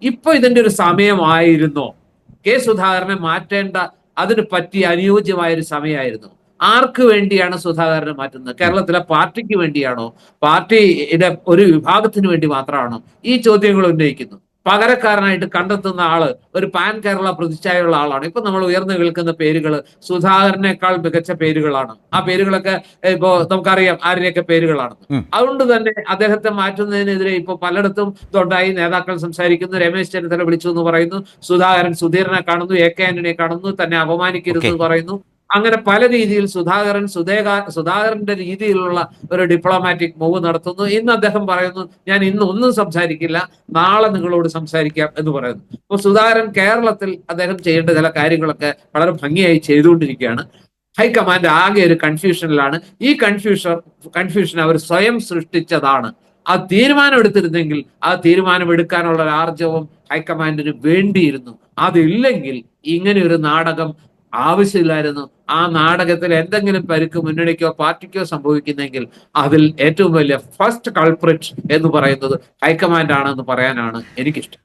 ഇപ്പൊ ഇതിന്റെ ഒരു സമയമായിരുന്നോ? കെ സുധാകരനെ മാറ്റേണ്ട അതിന് പറ്റിയ അനുയോജ്യമായ ഒരു സമയമായിരുന്നു. ആർക്ക് വേണ്ടിയാണ് സുധാകരനെ മാറ്റുന്നത്? കേരളത്തിലെ പാർട്ടിക്ക് വേണ്ടിയാണോ? പാർട്ടിയുടെ ഒരു വിഭാഗത്തിന് വേണ്ടി മാത്രമാണോ? ഈ ചോദ്യങ്ങൾ ഉന്നയിക്കുന്നു. പകരക്കാരനായിട്ട് കണ്ടെത്തുന്ന ആള് ഒരു പാൻ കേരള പ്രതിച്ഛായുള്ള ആളാണ്. ഇപ്പൊ നമ്മൾ ഉയർന്നു കേൾക്കുന്ന പേരുകൾ സുധാകരനേക്കാൾ മികച്ച പേരുകളാണ്. ആ പേരുകളൊക്കെ ഇപ്പോ നമുക്കറിയാം ആരുടെയൊക്കെ പേരുകളാണെന്ന്. ഉം. അതുകൊണ്ട് തന്നെ അദ്ദേഹത്തെ മാറ്റുന്നതിനെതിരെ ഇപ്പൊ പലയിടത്തും തൊണ്ടായി നേതാക്കൾ സംസാരിക്കുന്നു. രമേശ് ചെന്നിത്തല വിളിച്ചു എന്ന് പറയുന്നു. സുധാകരൻ സുധീരനെ കാണുന്നു, എ കെ ആന്റണിയെ കാണുന്നു, തന്നെ ഓക്കെ. അപമാനിക്കരുതെന്ന് പറയുന്നു. അങ്ങനെ പല രീതിയിൽ സുധാകരന്റെ രീതിയിലുള്ള ഒരു ഡിപ്ലോമാറ്റിക് മൂവ് നടത്തുന്നു. ഇന്ന് അദ്ദേഹം പറയുന്നു, ഞാൻ ഇന്ന് ഒന്നും സംസാരിക്കില്ല, നാളെ നിങ്ങളോട് സംസാരിക്കാം എന്ന് പറയുന്നു. അപ്പൊ സുധാകരൻ കേരളത്തിൽ അദ്ദേഹം ചെയ്യേണ്ട ചില കാര്യങ്ങളൊക്കെ വളരെ ഭംഗിയായി ചെയ്തുകൊണ്ടിരിക്കുകയാണ്. ഹൈക്കമാൻഡ് ആകെ ഒരു കൺഫ്യൂഷനിലാണ്. ഈ കൺഫ്യൂഷൻ അവർ സ്വയം സൃഷ്ടിച്ചതാണ്. ആ തീരുമാനം എടുത്തിരുന്നെങ്കിൽ ആ തീരുമാനം എടുക്കാനുള്ള ഒരു ആർജവം ഹൈക്കമാൻഡിന് വേണ്ടിയിരുന്നു. അതില്ലെങ്കിൽ ഇങ്ങനെ ഒരു നാടകം ആവശ്യമില്ലായിരുന്നു. ആ നാടകത്തിൽ എന്തെങ്കിലും പരിക്ക് മുന്നണിക്കോ പാർട്ടിക്കോ സംഭവിക്കുന്നെങ്കിൽ അതിൽ ഏറ്റവും വലിയ ഫസ്റ്റ് കൾപ്രിറ്റ് എന്ന് പറയുന്നത് ഹൈക്കമാൻഡ് ആണെന്ന് പറയാനാണ് എനിക്കിഷ്ടം.